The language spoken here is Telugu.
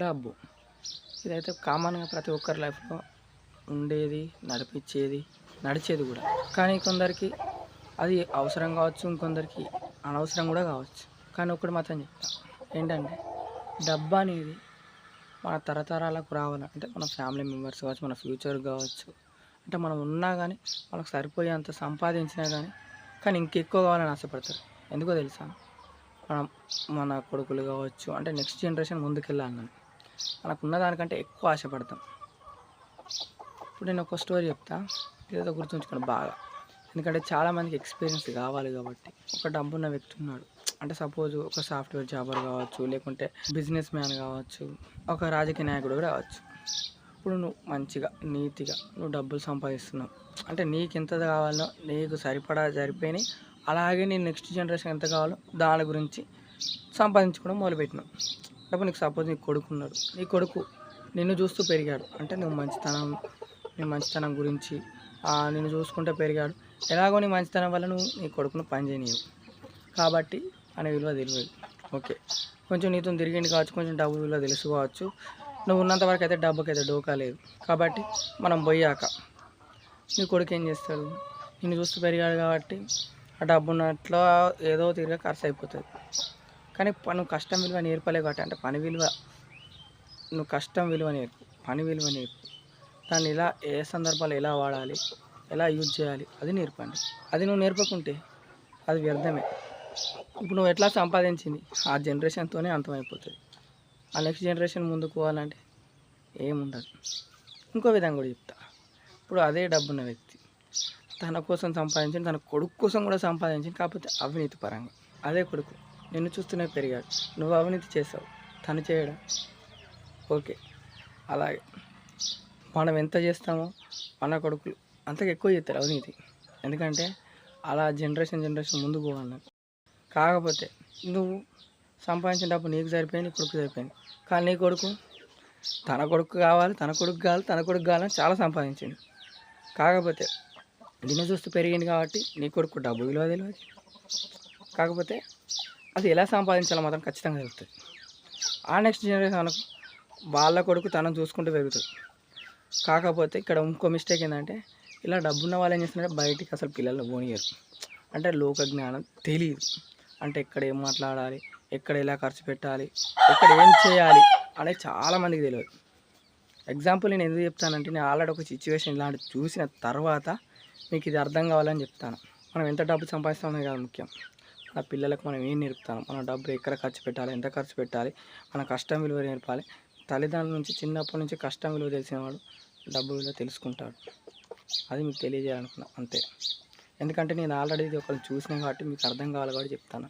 డబ్బు ఇదైతే కామన్గా ప్రతి ఒక్కరి లైఫ్లో ఉండేది, నడిచేది కూడా. కానీ కొందరికి అది అవసరం కావచ్చు, ఇంకొందరికి అనవసరం కూడా కావచ్చు. కానీ ఒకటి మాత్రం చెప్తా, ఏంటంటే డబ్బు అనేది మన తరతరాలకు రావాలంటే మన ఫ్యామిలీ మెంబర్స్ కావచ్చు, మన ఫ్యూచర్ కావచ్చు, అంటే మనం ఉన్నా కానీ మనకు సరిపోయేంత సంపాదించినా కానీ ఇంకెక్కువ కావాలని ఆశపడతారు. ఎందుకో తెలుసా? మనం మన కొడుకులు కావచ్చు, అంటే నెక్స్ట్ జనరేషన్ ముందుకెళ్ళాలని మనకున్న దానికంటే ఎక్కువ ఆశపడతాం. ఇప్పుడు నేను ఒక స్టోరీ చెప్తా, ఇదేదో గుర్తుంచుకోండి బాగా. ఎందుకంటే చాలామందికి ఎక్స్పీరియన్స్ కావాలి కాబట్టి. ఒక డబ్బున్న వ్యక్తి ఉన్నాడు, అంటే సపోజ్ ఒక సాఫ్ట్వేర్ జాబర్ కావచ్చు, లేకుంటే బిజినెస్ మ్యాన్ కావచ్చు, ఒక రాజకీయ నాయకుడు కూడా కావచ్చు. ఇప్పుడు నువ్వు మంచిగా నీతిగా నువ్వు డబ్బులు సంపాదిస్తున్నావు, అంటే నీకు ఎంత కావాలో నీకు సరిపోయినాయి, అలాగే నేను నెక్స్ట్ జనరేషన్ ఎంత కావాలో దాని గురించి సంపాదించుకోవడం మొదలుపెట్టినావు. డబ్బు నీకు సపోజ్ నీ కొడుకు ఉన్నాడు, నీ కొడుకు నిన్ను చూస్తూ పెరిగాడు, అంటే నీ మంచితనం గురించి నిన్ను చూసుకుంటూ పెరిగాడు. ఎలాగో నీ మంచితనం వల్ల నువ్వు నీ కొడుకును పని చేయనివ్వు కాబట్టి అనే విలువ తెలియదు. ఓకే, కొంచెం నీతో తిరిగింది కావచ్చు, కొంచెం డబ్బు విలువ తెలుసుకోవచ్చు. నువ్వు ఉన్నంత వరకు అయితే డబ్బుకైతే డోకా లేదు. కాబట్టి మనం పోయాక నీ కొడుకు ఏం చేస్తాడు? నిన్ను చూస్తూ పెరిగాడు కాబట్టి ఆ డబ్బు ఉన్నట్లో ఏదో తిరిగా ఖర్చు అయిపోతుంది. కానీ నువ్వు కష్టం విలువ నేర్పలేవు కాబట్టి, అంటే నువ్వు కష్టం విలువ నేర్పు, పని విలువ నేర్పు, దాన్ని ఎలా ఏ సందర్భాలు ఎలా వాడాలి, ఎలా యూజ్ చేయాలి అది నేర్పండి. అది నువ్వు నేర్పకుంటే అది వ్యర్థమే. ఇప్పుడు నువ్వు ఎట్లా సంపాదించింది ఆ జనరేషన్తోనే అంతమైపోతుంది. ఆ నెక్స్ట్ జనరేషన్ ముందుకు పోవాలంటే ఏముండదు. ఇంకో విధంగా కూడా చెప్తా. ఇప్పుడు అదే డబ్బున్న వ్యక్తి తన కోసం సంపాదించింది, తన కొడుకు కోసం కూడా సంపాదించింది, కాకపోతే అవినీతి పరంగా. అదే కొడుకు నిన్ను చూస్తూనే పెరిగాడు, నువ్వు అవినీతి చేసావు, తను చేయడం. ఓకే, అలాగే మనం ఎంత చేస్తామో మన కొడుకులు అంతకు ఎక్కువ చేస్తారు అవినీతి. ఎందుకంటే అలా జనరేషన్ ముందుకు పోవాలి. కాకపోతే నువ్వు సంపాదించిన డబ్బు నీకు సరిపోయింది, నీ కొడుకు సరిపోయింది. కానీ నీ కొడుకు తన కొడుకు కావాలని చాలా సంపాదించింది. కాకపోతే నిన్ను చూస్తూ పెరిగింది కాబట్టి నీ కొడుకు డబ్బు విలువ తెలియదు. కాకపోతే అది ఎలా సంపాదించాలో మాత్రం ఖచ్చితంగా తెలుస్తుంది. ఆ నెక్స్ట్ జనరేషన్ వాళ్ళ కొడుకు తనను చూసుకుంటూ పెరుగుతుంది. కాకపోతే ఇక్కడ ఇంకో మిస్టేక్ ఏంటంటే, ఇలా డబ్బున్న వాళ్ళు ఏం చేస్తున్నారంటే బయటికి అసలు పిల్లలు పోనీయరు. అంటే లోక జ్ఞానం తెలియదు. అంటే ఎక్కడ ఏం మాట్లాడాలి, ఎక్కడ ఎలా ఖర్చు పెట్టాలి, ఎక్కడ ఏం చేయాలి అనేది చాలామందికి తెలియదు. ఎగ్జాంపుల్ నేను ఎందుకు చెప్తానంటే, నేను ఆల్రెడీ ఒక సిచ్యువేషన్ ఇలాంటి చూసిన తర్వాత మీకు ఇది అర్థం కావాలని చెప్తాను. మనం ఎంత డబ్బు సంపాదిస్తామనే కాదు ముఖ్యం, మన పిల్లలకు మనం ఏం నేర్పుతాం, మన డబ్బు ఎక్కడ ఖర్చు పెట్టాలి, ఎంత ఖర్చు పెట్టాలి, మన కష్టం విలువ నేర్పాలి. తల్లిదండ్రుల నుంచి చిన్నప్పటి నుంచి కష్టం విలువ తెలిసినవాడు డబ్బు విలువ తెలుసుకుంటాడు. అది మీకు తెలియజేయాలనుకున్నా అంతే. ఎందుకంటే నేను ఆల్రెడీ ఇది ఒకరిని చూసినా కాబట్టి మీకు అర్థం కావాలి కాబట్టి చెప్తాను.